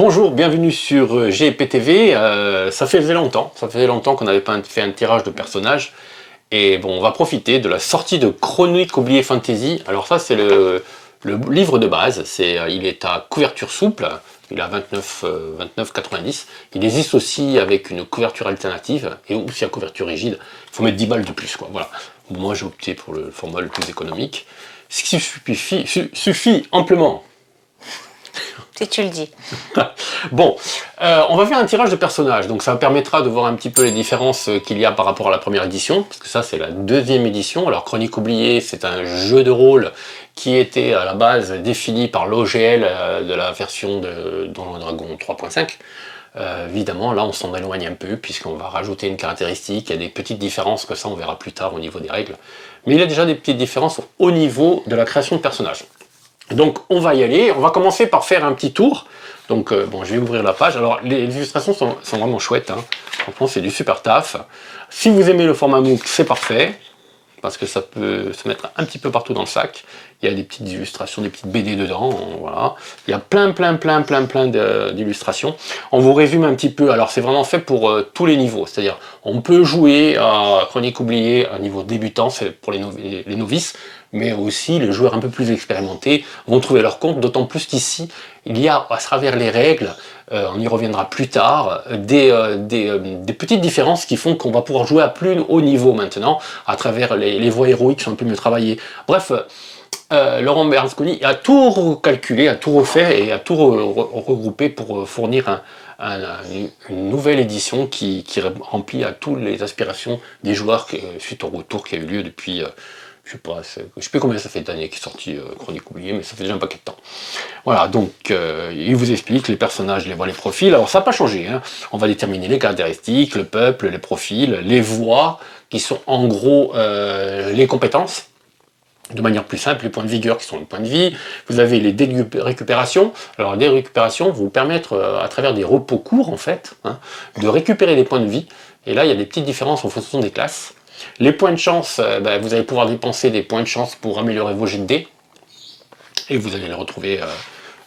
Bonjour, bienvenue sur GPTV. Ça faisait longtemps qu'on n'avait pas fait un tirage de personnages. Et bon, on va profiter de la sortie de Chroniques oubliées Fantasy. Alors ça, c'est le livre de base. Il est à couverture souple. Il a 29,90. Il existe aussi avec une couverture alternative et aussi à couverture rigide. Il faut mettre 10 balles de plus, quoi. Voilà. Moi, j'ai opté pour le format le plus économique. Ce qui suffit amplement. Si tu le dis. Bon, on va faire un tirage de personnages, donc ça permettra de voir un petit peu les différences qu'il y a par rapport à la première édition, parce que ça c'est la deuxième édition. Alors Chroniques oubliées, c'est un jeu de rôle qui était à la base défini par l'OGL de la version de Donjons et Dragons 3.5. Évidemment, là on s'en éloigne un peu, puisqu'on va rajouter une caractéristique, il y a des petites différences que ça on verra plus tard au niveau des règles. Mais il y a déjà des petites différences au niveau de la création de personnages. Donc on va y aller, on va commencer par faire un petit tour. Donc bon, je vais ouvrir la page. Alors les illustrations sont vraiment chouettes, hein. Franchement c'est du super taf. Si vous aimez le format MOOC, c'est parfait, parce que ça peut se mettre un petit peu partout dans le sac. Il y a des petites illustrations, des petites BD dedans, voilà. Il y a plein d'illustrations. On vous résume un petit peu, alors c'est vraiment fait pour tous les niveaux, c'est-à-dire on peut jouer à Chroniques oubliées à niveau débutant, c'est pour les novices, mais aussi les joueurs un peu plus expérimentés vont trouver leur compte, d'autant plus qu'ici, il y a à travers les règles, on y reviendra plus tard, des petites différences qui font qu'on va pouvoir jouer à plus haut niveau maintenant, à travers les voies héroïques qui sont un peu mieux travaillées. Bref, Laurent Bernasconi a tout recalculé, a tout refait et a tout regroupé pour fournir une nouvelle édition qui remplit à toutes les aspirations des joueurs suite au retour qui a eu lieu depuis... je sais plus combien ça fait d'années qu'il est sorti Chroniques oubliées, mais ça fait déjà un paquet de temps. Voilà, donc il vous explique les personnages, les voix, les profils. Alors ça n'a pas changé, hein. On va déterminer les caractéristiques, le peuple, les profils, les voix, qui sont en gros les compétences. De manière plus simple, les points de vigueur qui sont les points de vie. Vous avez les dés de récupération. Alors les récupérations vont vous permettre, à travers des repos courts en fait, hein, de récupérer des points de vie. Et là, il y a des petites différences en fonction des classes. Les points de chance, vous allez pouvoir dépenser des points de chance pour améliorer vos jets de dés. Et vous allez les retrouver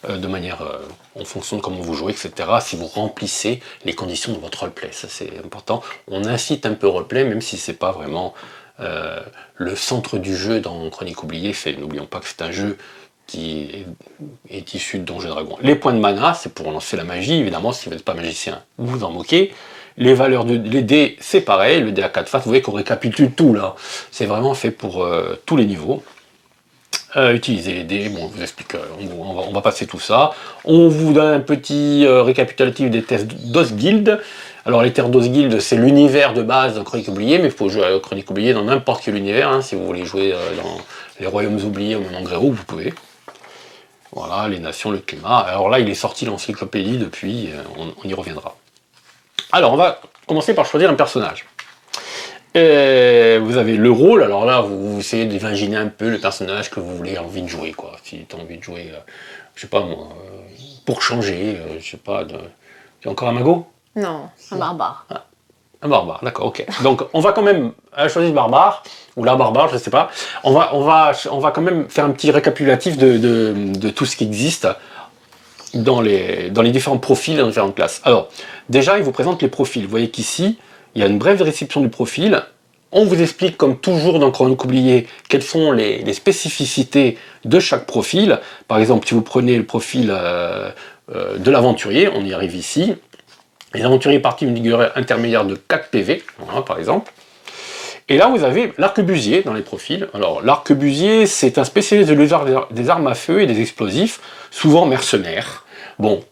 de manière en fonction de comment vous jouez, etc. Si vous remplissez les conditions de votre roleplay. Ça c'est important. On incite un peu au roleplay, même si c'est pas vraiment le centre du jeu dans Chroniques oubliées. N'oublions pas que c'est un jeu qui est issu de Donjons et Dragons. Les points de mana, c'est pour lancer la magie, évidemment, si vous n'êtes pas magicien, vous vous en moquez. Les valeurs les dés, c'est pareil, le dé à 4 faces, vous voyez qu'on récapitule tout là. C'est vraiment fait pour tous les niveaux. Utiliser les dés, bon, je vous explique, on va passer tout ça. On vous donne un petit récapitulatif des tests d'Osguild. Alors les tests d'Osguild, c'est l'univers de base de Chroniques oubliées, mais il faut jouer à Chroniques oubliées dans n'importe quel univers, hein. Si vous voulez jouer dans les royaumes oubliés ou même en Gréo, vous pouvez. Voilà, les nations, le climat. Alors là, il est sorti l'encyclopédie depuis, on y reviendra. Alors, on va commencer par choisir un personnage. Vous avez le rôle, alors là, vous essayez d'imaginer un peu le personnage que vous voulez envie de jouer, quoi. Si tu as envie de jouer, je sais pas moi, pour changer, je sais pas, tu as encore un magot? Non, un barbare. Ah, un barbare, d'accord, ok. Donc, on va quand même choisir barbare, ou la barbare, je sais pas. On va quand même faire un petit récapitulatif de tout ce qui existe dans les différents profils, dans les différentes classes. Alors, déjà, il vous présente les profils. Vous voyez qu'ici, il y a une brève description du profil. On vous explique, comme toujours dans Chroniques oubliées, quelles sont les spécificités de chaque profil. Par exemple, si vous prenez le profil de l'aventurier, on y arrive ici. L'aventurier partit d'une vigueur intermédiaire de 4 PV, voilà, par exemple. Et là, vous avez l'arquebusier dans les profils. Alors, l'arquebusier, c'est un spécialiste de l'usage des armes à feu et des explosifs, souvent mercenaires. Bon,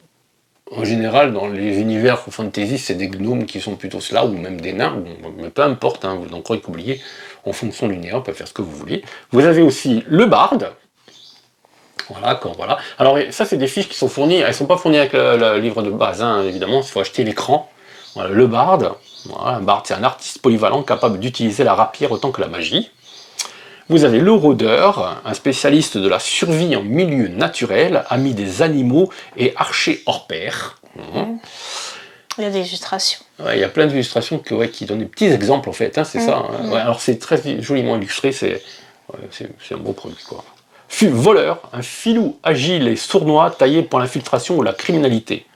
en général, dans les univers fantasy, c'est des gnomes qui sont plutôt cela, ou même des nains, mais peu importe, hein, vous en Chroniques oubliées, en fonction de l'univers, vous pouvez faire ce que vous voulez. Vous avez aussi le barde. Voilà, voilà. Alors, ça, c'est des fiches qui sont fournies, elles ne sont pas fournies avec le livre de base, hein, évidemment, il faut acheter l'écran. Voilà, le barde. Voilà, un barde, c'est un artiste polyvalent capable d'utiliser la rapière autant que la magie. Vous avez le rôdeur, un spécialiste de la survie en milieu naturel, ami des animaux et archer hors pair. Il y a des illustrations. Ouais, il y a plein d'illustrations qui donnent des petits exemples en fait, hein, c'est ça. Hein. Ouais, alors c'est très joliment illustré, c'est un beau produit, quoi. Voleur, un filou agile et sournois taillé pour l'infiltration ou la criminalité.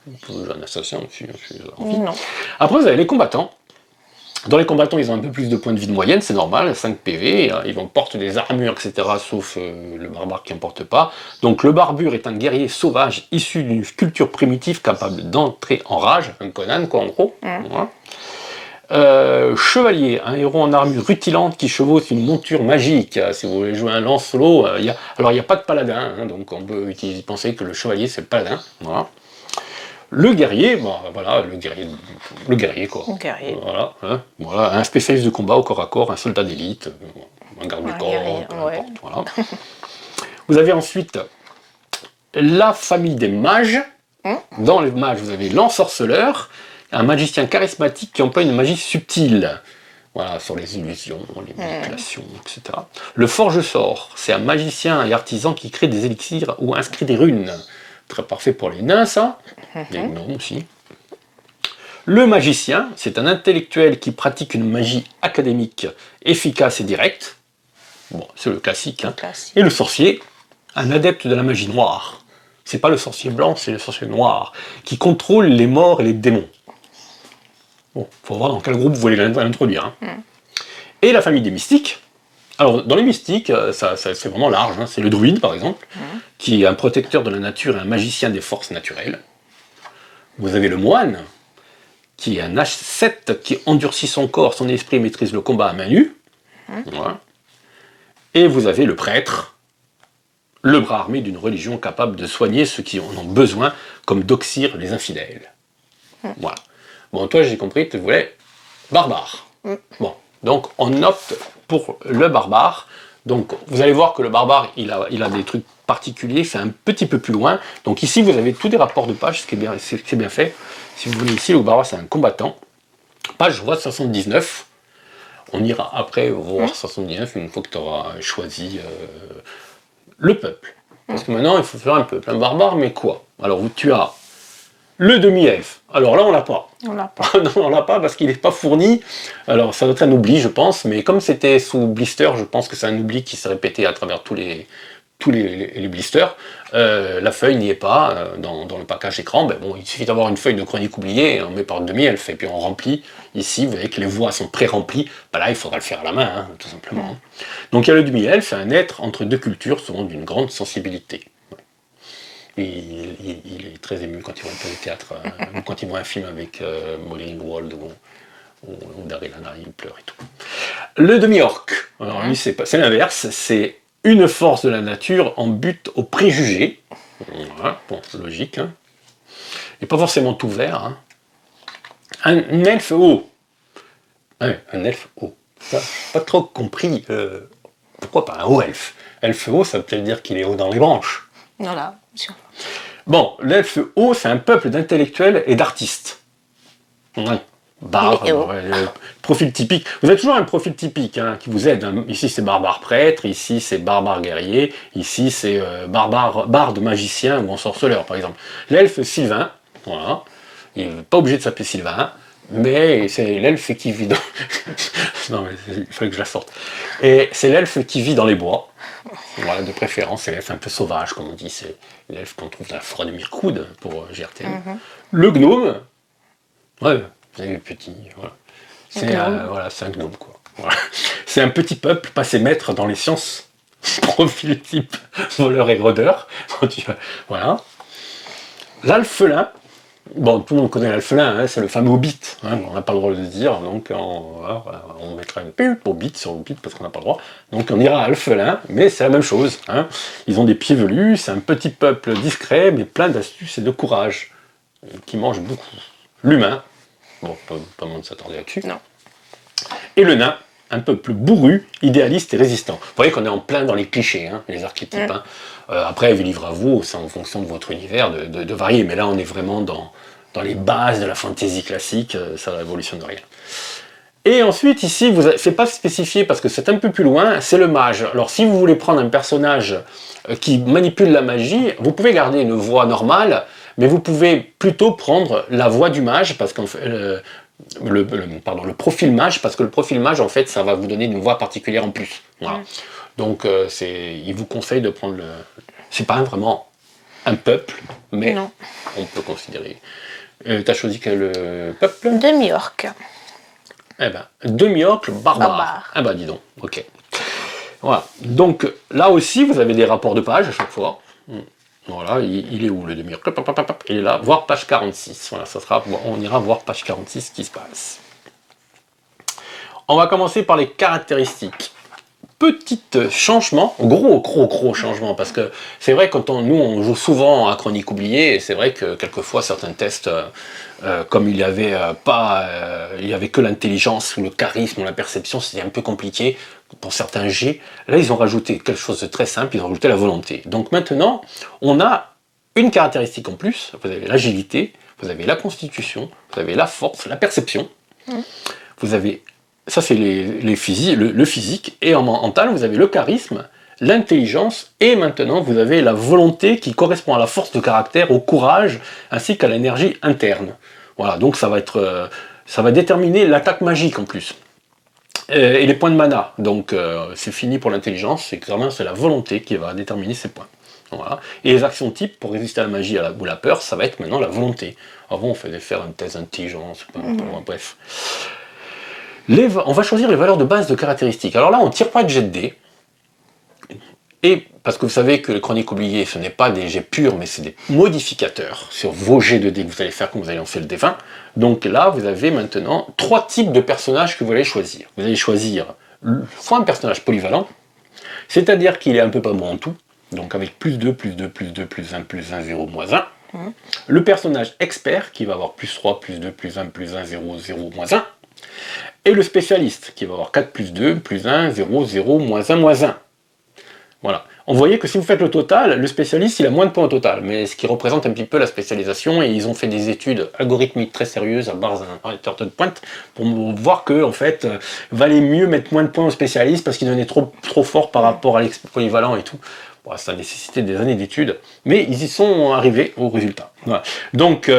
Un assassin aussi. Non. Après, vous avez les combattants. Dans les combattants, ils ont un peu plus de points de vie de moyenne, c'est normal, 5 PV, ils portent des armures, etc., sauf le barbare qui n'en porte pas. Donc le barbure est un guerrier sauvage issu d'une culture primitive capable d'entrer en rage, un Conan quoi en gros. Voilà. Chevalier, un héros en armure rutilante qui chevauche une monture magique. Si vous voulez jouer un Lancelot, il n'y a pas de paladin, hein, donc on peut penser que le chevalier c'est le paladin. Voilà. Le guerrier, bon, voilà, le guerrier quoi. Le guerrier. Voilà, hein, voilà, un spécialiste de combat au corps à corps, un soldat d'élite, un garde du corps, guerrier, peu ouais. importe, voilà. Vous avez ensuite la famille des mages. Dans les mages, vous avez l'ensorceleur, un magicien charismatique qui emploie une magie subtile. Voilà, sur les illusions, les manipulations, etc. Le forge-sort, c'est un magicien et artisan qui crée des élixirs ou inscrit des runes. Très parfait pour les nains, ça. Les gnomes aussi. Le magicien, c'est un intellectuel qui pratique une magie académique efficace et directe. Bon, c'est le classique. Hein. Classique. Et le sorcier, un adepte de la magie noire. C'est pas le sorcier blanc, c'est le sorcier noir, qui contrôle les morts et les démons. Bon, faut voir dans quel groupe vous voulez l'introduire. Hein. Et la famille des mystiques. Alors, dans les mystiques, c'est vraiment large. Hein. C'est le druide, par exemple, qui est un protecteur de la nature et un magicien des forces naturelles. Vous avez le moine, qui est un ascète qui endurcit son corps, son esprit et maîtrise le combat à main nue. Voilà. Et vous avez le prêtre, le bras armé d'une religion capable de soigner ceux qui en ont besoin, comme d'oxyre les infidèles. Voilà. Bon, toi, j'ai compris que tu voulais barbare. Bon, donc on opte pour le barbare. Donc vous allez voir que le barbare, il a des trucs particuliers, c'est un petit peu plus loin. Donc ici, vous avez tous des rapports de pages, ce qui est bien fait. Si vous voulez ici, le barbare, c'est un combattant. Page 79. On ira après voir 79 une fois que tu auras choisi le peuple. Parce que maintenant, il faut faire un peuple. Un barbare, mais quoi? Alors, tu as le demi-elfe. Alors là, on l'a pas. On l'a pas. Non, on l'a pas parce qu'il n'est pas fourni. Alors, ça doit être un oubli, je pense. Mais comme c'était sous blister, je pense que c'est un oubli qui s'est répété à travers tous les blisters. La feuille n'y est pas dans le package écran. Ben bon, il suffit d'avoir une feuille de chronique oubliée, on met par demi-elfe et puis on remplit. Ici, vous voyez que les voies sont pré-remplies. Ben là, il faudra le faire à la main, hein, tout simplement. Donc, il y a le demi-elfe, c'est un être entre deux cultures, souvent d'une grande sensibilité. Il est très ému quand il voit un peu le théâtre, ou quand il voit un film avec Molly Ringwald ou Daryl Hannah, il pleure et tout. Le demi-orc, alors lui c'est l'inverse, c'est une force de la nature en but au préjugé. Voilà, bon, logique. Hein. Et pas forcément tout vert. Hein. Un elfe haut. Ouais, un elfe haut. Ça, pas trop compris. Pourquoi pas un haut elfe? Elfe haut, ça veut peut-être dire qu'il est haut dans les branches. Voilà, sûr. Bon, l'elfe haut, c'est un peuple d'intellectuels et d'artistes. Ouais. Profil typique. Vous avez toujours un profil typique hein, qui vous aide. Hein. Ici, c'est barbare prêtre, ici, c'est barbare guerrier, ici, c'est barde magicien ou ensorceleur, par exemple. L'elfe Sylvain, voilà. Il n'est pas obligé de s'appeler Sylvain, mais c'est l'elfe qui vit dans... non, mais il fallait que je la sorte. Et c'est l'elfe qui vit dans les bois. Voilà, de préférence, c'est l'elfe un peu sauvage, comme on dit. C'est l'elfe qu'on trouve dans la forêt de Mirkwood, pour GRTM. Le gnome, ouais, vous avez le petit, voilà. C'est un gnome, quoi. Voilà. C'est un petit peuple passé maître dans les sciences. Profil type voleur et rôdeur. Voilà. L'alphelin. Bon, tout le monde connaît l'alphelin, hein, c'est le fameux hobbit. Hein, on n'a pas le droit de le dire, donc on mettra une pulpe au bit sur le hobbit parce qu'on n'a pas le droit. Donc on ira à alphelin, mais c'est la même chose. Hein. Ils ont des pieds velus, c'est un petit peuple discret, mais plein d'astuces et de courage, qui mange beaucoup. L'humain. Bon, pas le monde s'attarder là-dessus. Non. Et le nain, un peuple bourru, idéaliste et résistant. Vous voyez qu'on est en plein dans les clichés, hein, les archétypes. Hein. Après, libre à vous, c'est en fonction de votre univers de varier. Mais là, on est vraiment dans les bases de la fantasy classique, ça ne révolutionne rien. Et ensuite, ici, c'est pas spécifié parce que c'est un peu plus loin, c'est le mage. Alors, si vous voulez prendre un personnage qui manipule la magie, vous pouvez garder une voix normale, mais vous pouvez plutôt prendre la voix du mage, parce qu'en fait, le profil mage, parce que le profil mage, en fait, ça va vous donner une voix particulière en plus. Voilà. Donc, il vous conseille de prendre le... C'est pas vraiment un peuple, mais Non. on peut considérer. Tu as choisi quel peuple? Demi-orque. Eh ben, demi-orque barbare. Barbare. Ah bah dis donc, ok. Voilà. Donc là aussi, vous avez des rapports de page à chaque fois. Voilà, il est où le demi-orque? Il est là, voir page 46. Voilà, on ira voir page 46 ce qui se passe. On va commencer par les caractéristiques. Petit changement, gros changement, parce que c'est vrai quand nous on joue souvent à Chronique oubliée, et c'est vrai que quelquefois certains tests, comme il y avait il y avait que l'intelligence ou le charisme ou la perception, c'était un peu compliqué pour certains G. Là ils ont rajouté quelque chose de très simple, ils ont rajouté la volonté. Donc maintenant on a une caractéristique en plus, vous avez l'agilité, vous avez la constitution, vous avez la force, la perception, vous avez ça, c'est le physique. Et en mental, vous avez le charisme, l'intelligence, et maintenant, vous avez la volonté qui correspond à la force de caractère, au courage, ainsi qu'à l'énergie interne. Voilà, donc ça va déterminer l'attaque magique en plus. Et les points de mana. Donc, c'est fini pour l'intelligence, c'est la volonté qui va déterminer ces points. Voilà. Et les actions types, pour résister à la magie ou la peur, ça va être maintenant la volonté. Avant, on faisait faire une thèse d'intelligence, bref. On va choisir les valeurs de base de caractéristiques. Alors là, on ne tire pas de jet de dés. Et parce que vous savez que les chroniques oubliées, ce n'est pas des jets purs, mais c'est des modificateurs sur vos jets de dés que vous allez faire quand vous allez lancer le D20. Donc là, vous avez maintenant 3 types de personnages que vous allez choisir. Vous allez choisir soit un personnage polyvalent, c'est-à-dire qu'il est un peu pas bon en tout, donc avec plus 2, plus 2, plus 2, plus 1, plus 1, 0, moins 1. Le personnage expert, qui va avoir plus 3, plus 2, plus 1, plus 1, 0, 0, moins 1. Et le spécialiste, qui va avoir 4 plus 2, plus 1, 0, 0, moins 1, moins 1. Voilà. On voyait que si vous faites le total, le spécialiste, il a moins de points au total, mais ce qui représente un petit peu la spécialisation, et ils ont fait des études algorithmiques très sérieuses à base d'un arrêteur de pointe, pour voir que, en fait, valait mieux mettre moins de points au spécialiste, parce qu'il en est trop fort par rapport à l'expolyvalent et tout. Bon, ça a nécessité des années d'études, mais ils y sont arrivés au résultat. Voilà. Donc,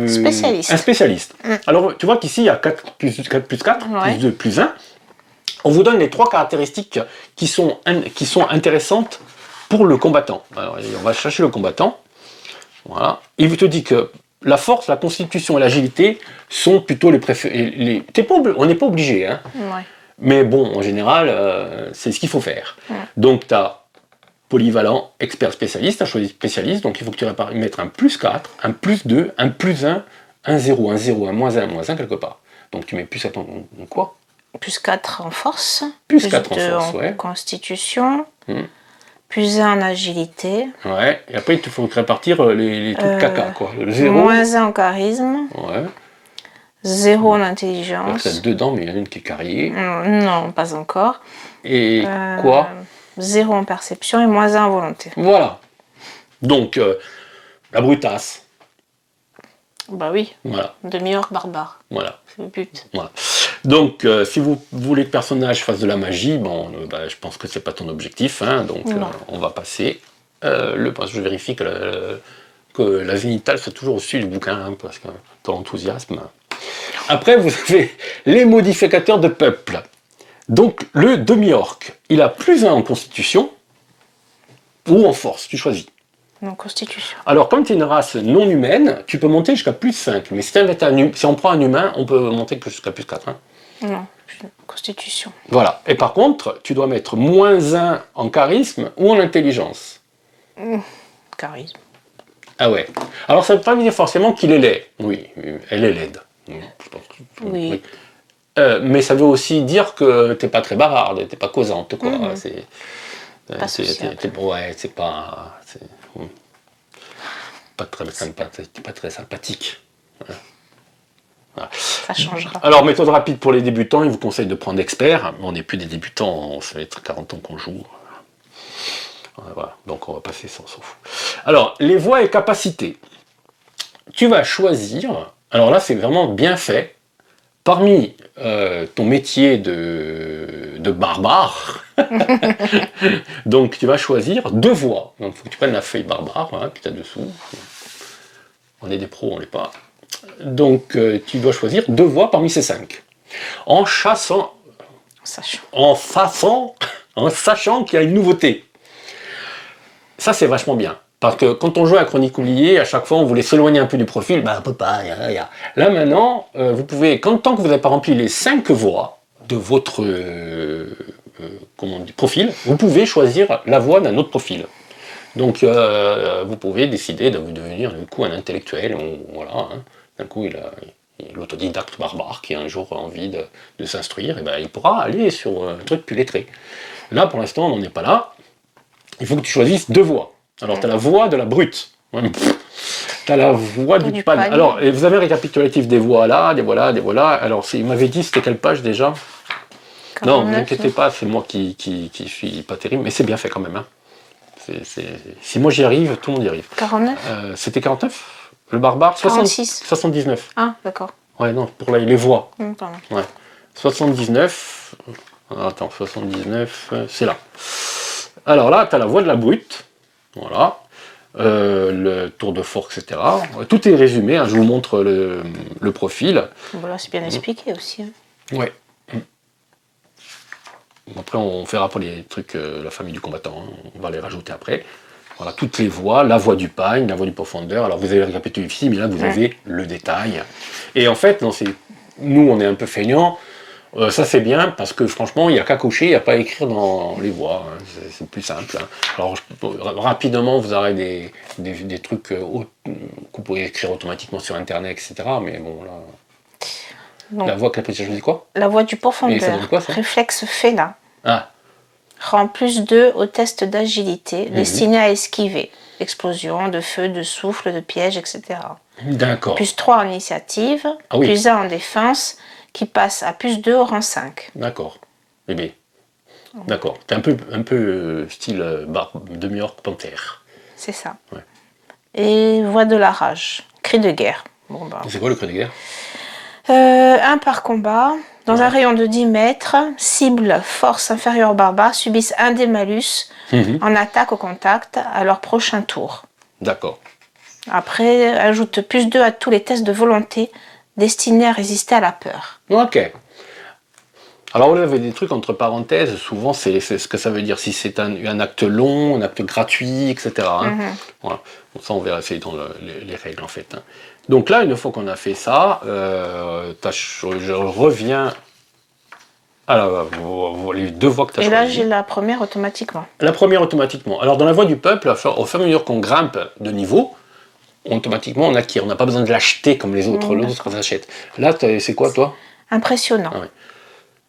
Spécialiste. Un spécialiste. Alors, tu vois qu'ici, il y a 4 plus 4, plus 4, Ouais. plus 2, plus 1. On vous donne les 3 caractéristiques qui sont intéressantes pour le combattant. Alors, on va chercher le combattant. Voilà. Il vous te dit que la force, la constitution et l'agilité sont plutôt les préférés. On n'est pas obligé, hein. Ouais. Mais bon, en général, c'est ce qu'il faut faire. Donc, tu as polyvalent, expert, spécialiste, tu as choisi spécialiste, donc il faut que tu mettes un plus 4, un plus 2, un plus 1, un 0, un 0, un moins 1, un moins 1 quelque part. Donc tu mets plus à ton quoi? Plus 4 en force. Plus 4 en 2 force, en ouais. constitution. Plus 1 en agilité. Ouais, et après il te faut répartir les trucs caca, quoi. Le 0. Moins 1 en charisme. Ouais. 0 en Donc intelligence. t'as 2 dents, mais il y en a une qui est carriée. Non, pas encore. Et quoi? 0 en perception et moins 1 en volonté. Voilà. Donc, la brutasse. Bah oui, Voilà. demi-orque barbare. Voilà. C'est le but. Voilà. Donc, si vous voulez que le personnage fasse de la magie, bon, je pense que c'est pas ton objectif, hein, donc on va passer. Je vérifie que la zénithale soit toujours au-dessus du bouquin, hein, parce que ton enthousiasme. Après, vous avez les modificateurs de peuple. Donc, le demi-orc, il a plus 1 en constitution ou en force, tu choisis. Non, constitution. Alors, comme tu es une race non humaine, tu peux monter jusqu'à plus 5. Mais si on prend un humain, on peut monter jusqu'à plus 4. Hein. Non, constitution. Voilà. Et par contre, tu dois mettre moins 1 en charisme ou en intelligence. Charisme. Ah ouais. Alors, ça ne veut pas dire forcément qu'il est laid. Oui, elle est laide. Oui. Mais ça veut aussi dire que t'es pas très bavarde, t'es pas causante, quoi. Pas sociable. Ouais, c'est pas très sympathique. Voilà. Ça changera. Alors, méthode rapide pour les débutants, il vous conseille de prendre expert. On n'est plus des débutants, ça fait 40 ans qu'on joue. Voilà, donc on va passer ça, on s'en fout. Alors, les voies et capacités. Tu vas choisir, alors là c'est vraiment bien fait, parmi ton métier de barbare, donc tu vas choisir 2 voies. Donc il faut que tu prennes la feuille barbare, hein, puis tu as dessous. On est des pros, on l'est pas. Donc tu dois choisir 2 voies parmi ces 5. En sachant qu'il y a une nouveauté. ça c'est vachement bien. Parce que quand on jouait à Chronique oubliée, à chaque fois on voulait s'éloigner un peu du profil, on peut pas, Là maintenant, vous pouvez, tant que vous n'avez pas rempli les 5 voies de votre comment on dit, profil, vous pouvez choisir la voie d'un autre profil. Donc vous pouvez décider de devenir du coup un intellectuel, voilà, hein. D'un coup il a l'autodidacte barbare qui a un jour envie de s'instruire, et ben il pourra aller sur un truc plus lettré. Là pour l'instant on n'en est pas là, il faut que tu choisisses 2 voies. Alors tu as la voie de la brute, tu as la voie du pan. Alors et vous avez un récapitulatif des voies là, des voies là, des voies là, alors il m'avait dit c'était quelle page déjà? 49, non, ne vous inquiétez pas, c'est moi qui suis pas terrible, mais c'est bien fait quand même. Hein. Si moi j'y arrive, tout le monde y arrive. 49 C'était 49 le barbare 46 79. Ah, d'accord. Ouais, non, pour les voix. Pardon. Ouais. 79. Attends, 79, c'est là. Alors là, tu as la voix de la brute. Voilà. Le tour de force, etc. Tout est résumé, hein, je vous montre le profil. Voilà, c'est bien expliqué aussi. Hein. Ouais. Après, on verra pour les trucs, la famille du combattant, hein. On va les rajouter après. Voilà, toutes les voix, la voix du pagne, la voix du profondeur. Alors vous avez le récapitulatif ici, mais là vous avez le détail. Et en fait, nous on est un peu feignants. Ça c'est bien parce que franchement, il n'y a qu'à cocher, il n'y a pas à écrire dans les voix. Hein. C'est plus simple. Hein. Alors rapidement, vous aurez des trucs que vous pouvez écrire automatiquement sur Internet, etc. Mais bon, là. Donc, la voix que la petite choisit quoi? La voix du profondeur. Quoi, ça? Réflexe fait là. Ah. Rend plus 2 au test d'agilité, destiné à esquiver. Explosion, de feu, de souffle, de piège, etc. D'accord. Plus 3 en initiative, plus 1 en défense, qui passe à plus 2 au rang 5. D'accord. Eh bien. D'accord. T'es un peu style demi-orc panthère. C'est ça. Ouais. Et voix de la rage. Cri de guerre. Bon, bah. C'est quoi le cri de guerre? 1 par combat. Dans un rayon de 10 mètres, cible force inférieure barbare subissent 1 des malus en attaque au contact à leur prochain tour. D'accord. Après, ajoute plus 2 à tous les tests de volonté destinés à résister à la peur. Ok. Alors vous avez des trucs entre parenthèses, souvent c'est ce que ça veut dire, si c'est un acte long, un acte gratuit, etc. Hein. Voilà. Bon, ça on verra, c'est dans les règles en fait. Hein. Donc là, une fois qu'on a fait ça, je reviens à les 2 voies que tu as choisies. Et là, j'ai la première automatiquement. La première automatiquement. Alors dans la voie du peuple, au fur et à mesure qu'on grimpe de niveau, automatiquement on acquiert. On n'a pas besoin de l'acheter comme les autres, l'autre qu'on achète. Là, c'est quoi toi? Impressionnant. Ah, ouais.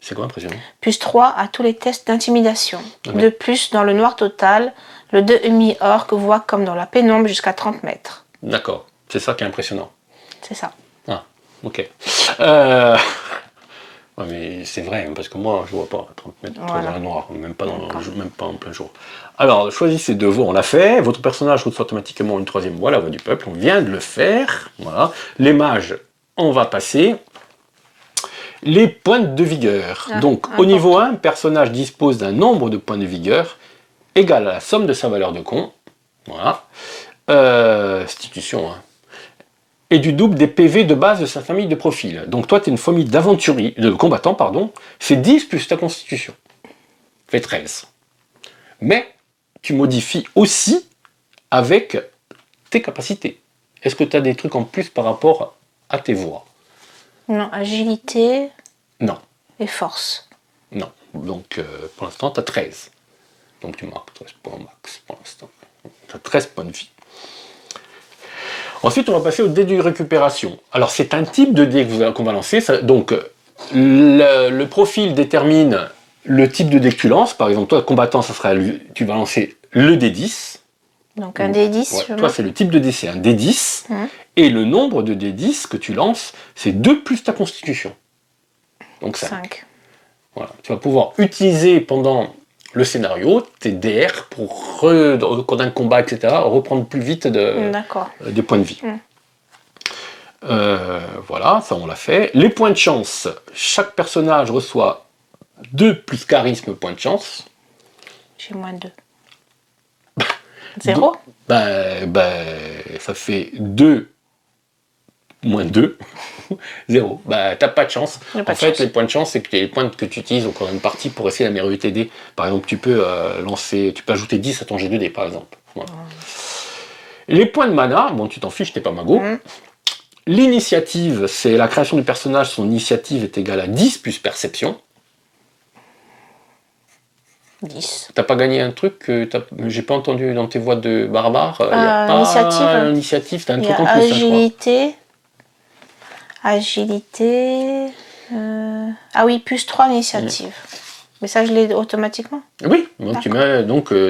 C'est quoi impressionnant? Plus 3 à tous les tests d'intimidation. De plus, dans le noir total, le demi-orc voit comme dans la pénombre jusqu'à 30 mètres. D'accord. C'est ça qui est impressionnant. C'est ça. Ah, ok. Ouais, mais c'est vrai, hein, parce que moi, je vois pas à 30 mètres dans le noir, même pas en plein jour. Alors, choisissez 2 voix, on l'a fait. Votre personnage reçoit automatiquement une 3e voix, la voix du peuple. On vient de le faire. Voilà. Les mages, on va passer. Les points de vigueur. Donc, au niveau 1, le personnage dispose d'un nombre de points de vigueur égal à la somme de sa valeur de con. Voilà. Institution, hein. Et du double des PV de base de sa famille de profil. Donc toi, tu es une famille d'aventuriers, de combattants, pardon, c'est 10 plus ta constitution. Fait 13. Mais tu modifies aussi avec tes capacités. Est-ce que tu as des trucs en plus par rapport à tes voix? Non, agilité. Non. Et force. Non. Donc pour l'instant, tu as 13. Donc tu marques 13 points max pour l'instant. Tu as 13 points de vie. Ensuite, on va passer au dé de récupération. Alors, c'est un type de dé qu'on va lancer. Donc, le profil détermine le type de dé que tu lances. Par exemple, toi, combattant, tu vas lancer le D10. Donc, un D10. Ouais, toi, c'est le type de dé, c'est un D10. Et le nombre de D10 que tu lances, c'est 2 plus ta constitution. Donc, 5. Voilà. Tu vas pouvoir utiliser pendant le scénario, tes DR pour, quand un combat, etc., reprendre plus vite des points de vie. Voilà, ça on l'a fait. Les points de chance, chaque personnage reçoit 2 plus charisme points de chance. J'ai moins 2. 0 ça fait 2 moins 2. 0. T'as pas de chance. En fait, les points de chance, c'est que les points que tu utilises au cours d'une partie pour essayer d'améliorer tes dés. Par exemple, tu peux ajouter 10 à ton G2D, par exemple. Voilà. Les points de mana, bon tu t'en fiches, t'es pas mago. L'initiative, c'est la création du personnage, son initiative est égale à 10 plus perception. 10. T'as pas gagné un truc que j'ai pas entendu dans tes voix de barbare? Il n'y a pas l'initiative, t'as un truc en plus, agilité. Agilité. Ah oui, plus 3 l'initiative. Mais ça, je l'ai automatiquement. Oui, donc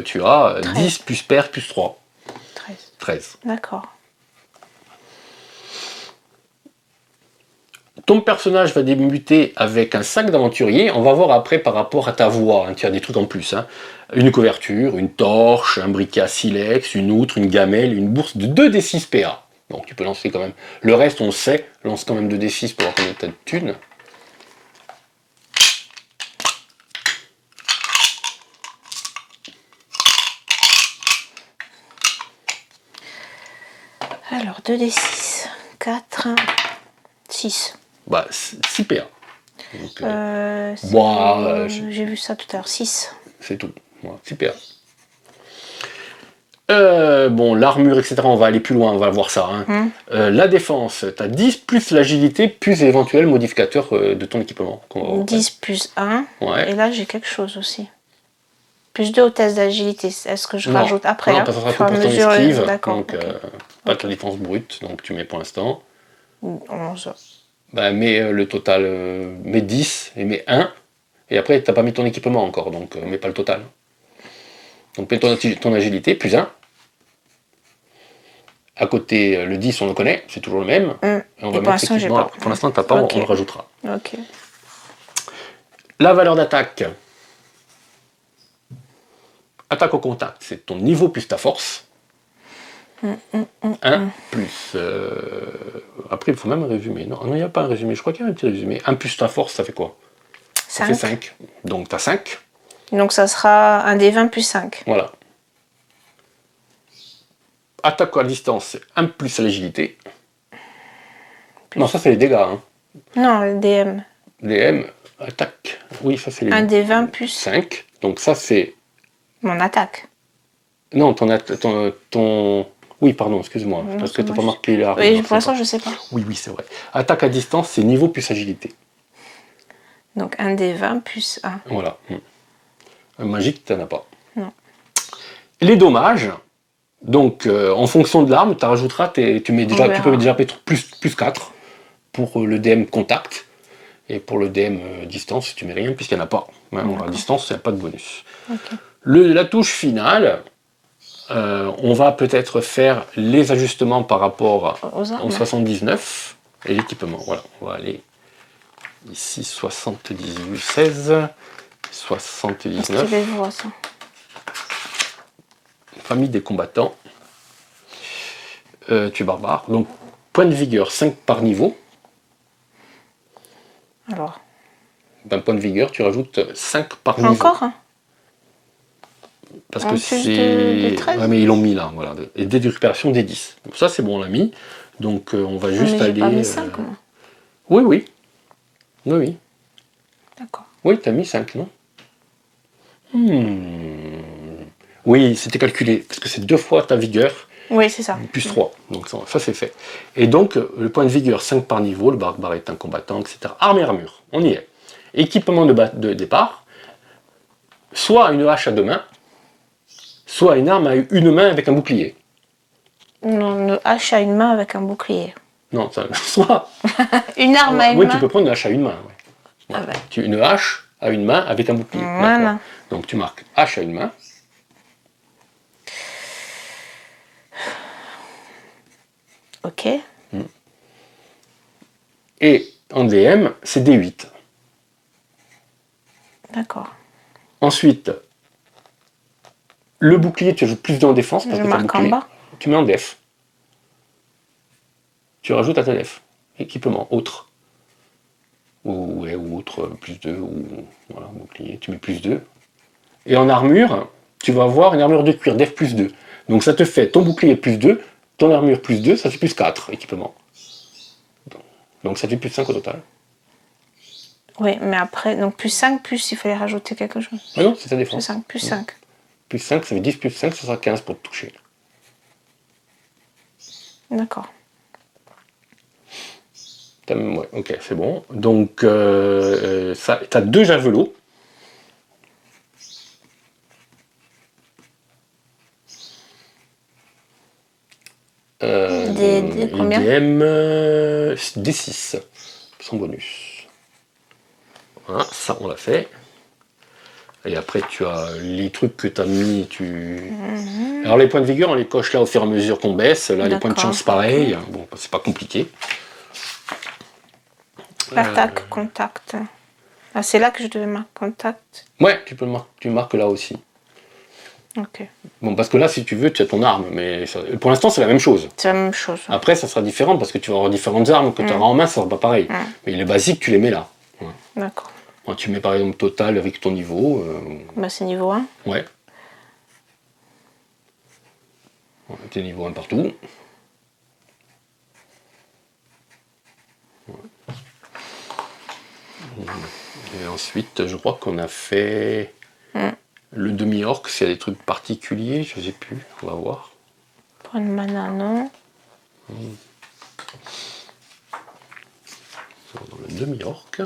tu as 13. 10 plus pair plus 3. 13. 13. D'accord. Ton personnage va débuter avec un sac d'aventurier. On va voir après par rapport à ta voix. Hein. Tu as des trucs en plus. Hein. Une couverture, une torche, un briquet à silex, une outre, une gamelle, une bourse de 2d6 PA. Donc tu peux lancer quand même. Le reste, on sait. Lance quand même 2d6 pour voir combien tu as de thunes. Alors, 2d6. 4, 6. Bah, 6 PA. Donc, j'ai vu ça tout à l'heure. 6. C'est tout. Voilà, 6 PA. Bon, l'armure, etc., on va aller plus loin, on va voir ça. Hein. La défense, tu as 10 plus l'agilité, plus éventuel modificateur de ton équipement. 10 plus 1. Ouais. Et là, j'ai quelque chose aussi. Plus 2 au test d'agilité. Est-ce que je rajoute après? Non, ça sera tout pour ton esquive. D'accord. Donc, pas ta défense brute, donc tu mets pour l'instant. 11. Bah, mets le total, mets 10 et mets 1. Et après, tu n'as pas mis ton équipement encore, donc mets pas le total. Donc, mets ton agilité, plus 1. À côté, le 10, on le connaît, c'est toujours le même. Et on va pour l'instant, j'ai pas. Pour l'instant, tu n'as pas, on le rajoutera. Ok. La valeur d'attaque. Attaque au contact, c'est ton niveau plus ta force. 1 plus... Après, il faut même un résumé. Non, il n'y a pas un résumé. Je crois qu'il y a un petit résumé. 1 plus ta force, ça fait quoi? 5. Ça fait 5. Donc, tu as 5. Donc, ça sera un des 20 plus 5. Voilà. Attaque à distance, c'est 1 plus l'agilité. Non, ça, c'est les dégâts. Hein. Non, le DM. DM, attaque. Oui, ça, c'est les... Un des 20 plus 5. Donc, ça, c'est... Mon attaque. Non, ton... Oui, pardon, excuse-moi. Parce que tu n'as pas marqué là. Oui, pour l'instant, je ne sais pas. Oui, c'est vrai. Attaque à distance, c'est niveau plus agilité. Donc, un des 20 plus 1. Voilà. Magique, tu n'en as pas. Non. Les dommages, donc en fonction de l'arme, tu rajouteras, tu peux déjà mettre plus 4 pour le DM contact. Et pour le DM distance, tu mets rien puisqu'il n'y en a pas. À distance, il n'y a pas de bonus. Okay. La touche finale, on va peut-être faire les ajustements par rapport au 79 et l'équipement. Voilà, on va aller ici 78, 16, 79. Famille des combattants. Tu es barbare. Donc, point de vigueur 5 par niveau. Alors. D'un point de vigueur, tu rajoutes 5 par niveau. Encore hein. Parce que c'est... Ouais, mais ils l'ont mis là, voilà. Et des récupérations des 10. Donc ça, c'est bon, on l'a mis. Donc, on va juste aller... Pas mis 5, moi. Oui. D'accord. Oui, tu as mis 5, non? Oui, c'était calculé. Parce que c'est 2 fois ta vigueur. Oui, c'est ça. Plus 3. Donc ça, c'est fait. Et donc, le point de vigueur, 5 par niveau. Le barbare est un combattant, etc. Arme et armure. On y est. Équipement de départ. Soit une hache à 2 mains. Soit une arme à une main avec un bouclier. Non, une hache à une main avec un bouclier. Non, soit... une arme à une main. Oui, tu peux prendre une hache à une main. Ouais. Ah ben. Une hache à une main avec un bouclier. Voilà. Donc tu marques hache à une main. Ok. Et en DM, c'est D8. D'accord. Ensuite, le bouclier, tu ajoutes plus en défense. Parce je que marque en bas. Tu mets en def. Tu rajoutes à ta def. Équipement, autre. Ou autre, plus 2. Ou voilà, bouclier, tu mets plus 2. Et en armure, tu vas avoir une armure de cuir, def plus 2. Donc ça te fait ton bouclier plus 2, ton armure plus 2, ça fait plus 4 équipement. Donc ça fait plus 5 au total. Oui, mais après, donc plus 5, plus il fallait rajouter quelque chose. Ah non, c'est ta défense. Plus 5, plus 5. plus 5, ça fait 10 plus 5, ça sera 15 pour te toucher. D'accord. Ouais, ok, c'est bon. Donc, ça, t'as 2 javelots. Combien IDM D6, sans bonus. Voilà, ça on l'a fait. Et après tu as les trucs que tu as mis, Alors les points de vigueur on les coche là au fur et à mesure qu'on baisse. Là les points de chance pareil. Bon, c'est pas compliqué. Attaque, contact. Ah, c'est là que je devais marquer contact. Ouais, tu marques là aussi. Ok. Bon, parce que là, si tu veux, tu as ton arme, mais pour l'instant, c'est la même chose. C'est la même chose. Après, ça sera différent parce que tu vas avoir différentes armes que tu auras en main, ça sera pas pareil. Mais les basiques, tu les mets là. Ouais. D'accord. Bon, tu mets par exemple total avec ton niveau. Bah, c'est niveau 1. Ouais. T'es niveau 1 partout. Et ensuite, je crois qu'on a fait le demi-orc, s'il y a des trucs particuliers, je sais plus, on va voir. Point de mana, non. Dans le demi-orc.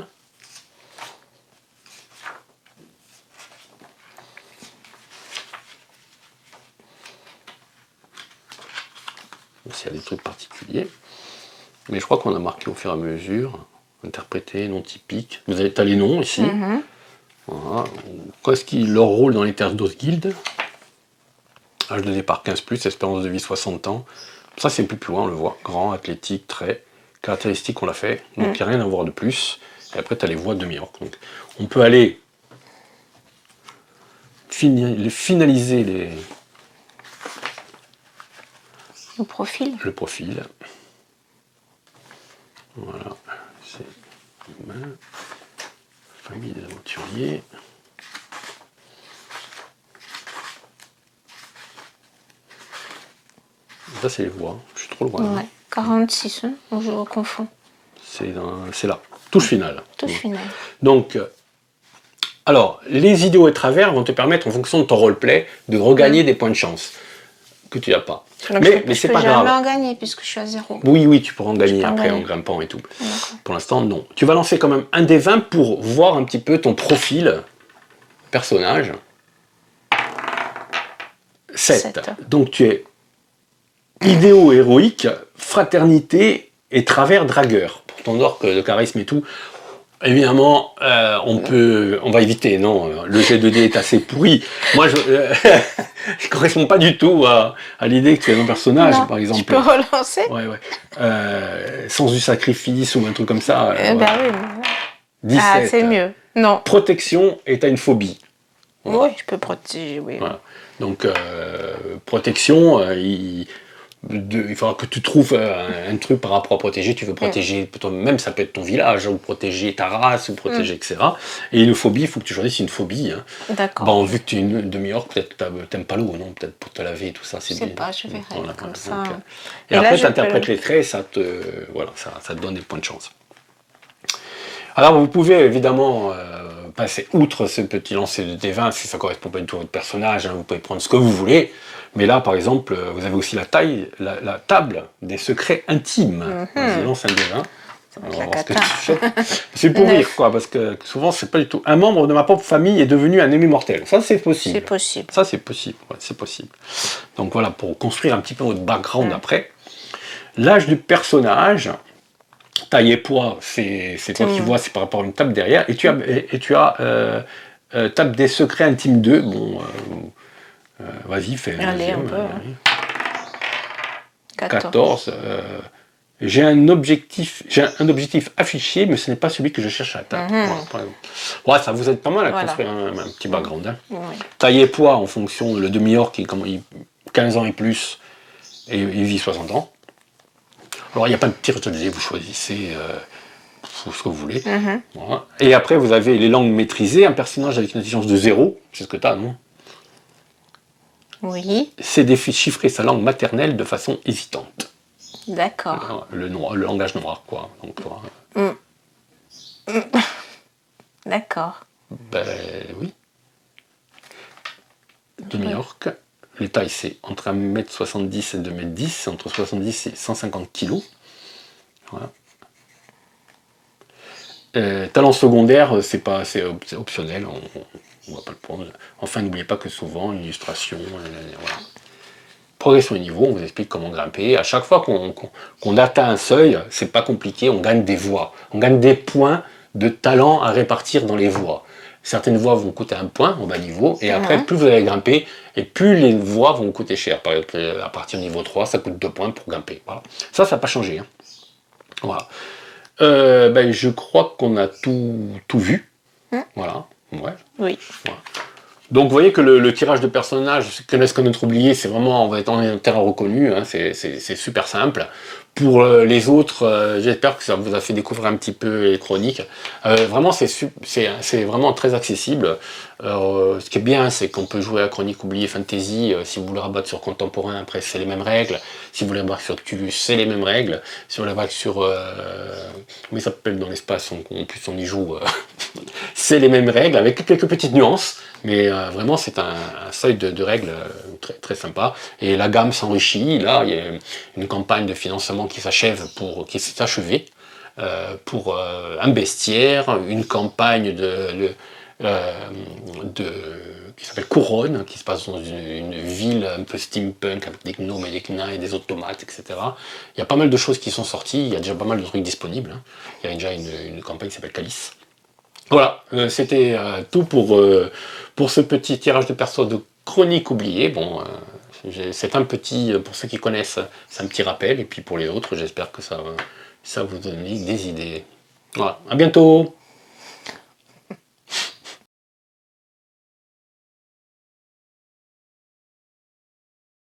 S'il y a des trucs particuliers. Mais je crois qu'on a marqué au fur et à mesure. Interprété, non typique. Vous avez les noms ici. Voilà. Qu'est-ce qui leur rôle dans les terres d'Osguild? Âge de départ 15+, espérance de vie 60 ans. Ça c'est plus loin, on le voit. Grand, athlétique, trait. Caractéristiques, on l'a fait. Donc il n'y a rien à voir de plus. Et après tu as les voix demi-orc. Donc on peut aller finaliser Le profil. le profil. Voilà. C'est humain. Famille des aventuriers. Ça c'est les voix, je suis trop loin. Ouais, 46, hein, je confonds. C'est là, touche finale. Touche finale. Donc, alors, les idiots et travers vont te permettre, en fonction de ton roleplay, de regagner des points de chance que tu n'as pas. Donc mais c'est pas grave. Je peux jamais en gagner puisque je suis à 0. Oui, tu pourras en gagner après en grimpant et tout. Pour l'instant, non. Tu vas lancer quand même un des 20 pour voir un petit peu ton profil personnage. 7. Donc tu es idéaux héroïque, fraternité et travers dragueur. Pour ton orc de charisme et tout, évidemment, on va éviter. Non, le G2D est assez pourri. Moi, je correspond pas du tout à l'idée que tu es un personnage, par exemple. Tu peux relancer. Ouais. Sens du sacrifice ou un truc comme ça. Bah oui. 17. Ah, c'est mieux. Non. Protection et t'as une phobie. Oui, je peux protéger, oui. Voilà. Donc, protection, il faudra que tu trouves un truc par rapport à protéger. Tu veux protéger, même ça peut être ton village, ou protéger ta race, ou protéger, etc. Et une phobie, il faut que tu choisisses une phobie. Hein. D'accord. Bon, vu que tu es une demi-orc, peut-être que t'aimes pas l'eau, non? Peut-être pour te laver et tout ça. Je sais pas, je verrai comme ça. Donc, et après, tu interprètes les traits, ça te donne des points de chance. Alors, vous pouvez évidemment passer outre ce petit lancer de D20 si ça ne correspond pas du tout à votre personnage. Hein, vous pouvez prendre ce que vous voulez. Mais là, par exemple, vous avez aussi la table des secrets intimes. Vas-y, lance un D20. C'est pour rire, quoi, parce que souvent, c'est pas du tout. Un membre de ma propre famille est devenu un ennemi mortel. Ça, c'est possible. C'est possible. Ça, c'est possible. Ouais, c'est possible. Donc voilà, pour construire un petit peu votre background après. L'âge du personnage. Taille et poids, c'est toi qui vois, c'est par rapport à une table derrière. Et tu as table des secrets intimes 2. Bon, vas-y, fais un deuxième. 14. J'ai un objectif affiché, mais ce n'est pas celui que je cherche à atteindre. Voilà, ça vous aide pas mal à construire un petit background. Hein. Taille et poids en fonction, le demi-orc, il 15 ans et plus, et il vit 60 ans. Alors, il n'y a pas de tir de dé, vous choisissez ce que vous voulez. Voilà. Et après, vous avez les langues maîtrisées, un personnage avec une intelligence de 0, c'est ce que tu as, non? Oui. C'est déchiffrer sa langue maternelle de façon hésitante. D'accord. Le langage noir, quoi. Donc, D'accord. Ben oui. Demi-orc. York. Les tailles, c'est entre 1m70 et 2m10, c'est entre 70 et 150 kg. Voilà. Talent secondaire, c'est optionnel, on ne va pas le prendre. Enfin, n'oubliez pas que souvent, une illustration, voilà. Progression de niveau, on vous explique comment grimper. À chaque fois qu'on atteint un seuil, c'est pas compliqué, on gagne des voix. On gagne des points de talent à répartir dans les voies. Certaines voies vont coûter 1 point au bas niveau, et après, plus vous allez grimper, et plus les voies vont coûter cher. Par exemple, à partir du niveau 3, ça coûte 2 points pour grimper. Voilà. Ça n'a pas changé. Hein. Voilà. Je crois qu'on a tout vu. Voilà. Ouais. Oui. Voilà. Donc vous voyez que le tirage de personnages, connaissent notre oublié, c'est vraiment, on va être en un terrain reconnu, hein, c'est super simple. Pour les autres, j'espère que ça vous a fait découvrir un petit peu les chroniques. Vraiment, c'est vraiment très accessible. Ce qui est bien, c'est qu'on peut jouer à Chronique oubliée Fantasy. Si vous voulez rabattre sur Contemporain, après c'est les mêmes règles. Si vous voulez rabattre sur Cthulhu, c'est les mêmes règles. Si vous voulez rabattre sur... comment il s'appelle dans l'espace, en plus on y joue... c'est les mêmes règles, avec quelques petites nuances. Mais vraiment, c'est un seuil de règles très, très sympa. Et la gamme s'enrichit. Là, il y a une campagne de financement qui s'est achevée pour un bestiaire, une campagne qui s'appelle Couronne, qui se passe dans une ville un peu steampunk avec des gnomes et des nains et des automates, etc. Il y a pas mal de choses qui sont sorties. Il y a déjà pas mal de trucs disponibles. Hein. Il y a déjà une campagne qui s'appelle Calice. Voilà, c'était tout pour ce petit tirage de perso de Chronique oubliée. Bon, c'est un petit, pour ceux qui connaissent, c'est un petit rappel, et puis pour les autres, j'espère que ça vous donne des idées. Voilà, à bientôt!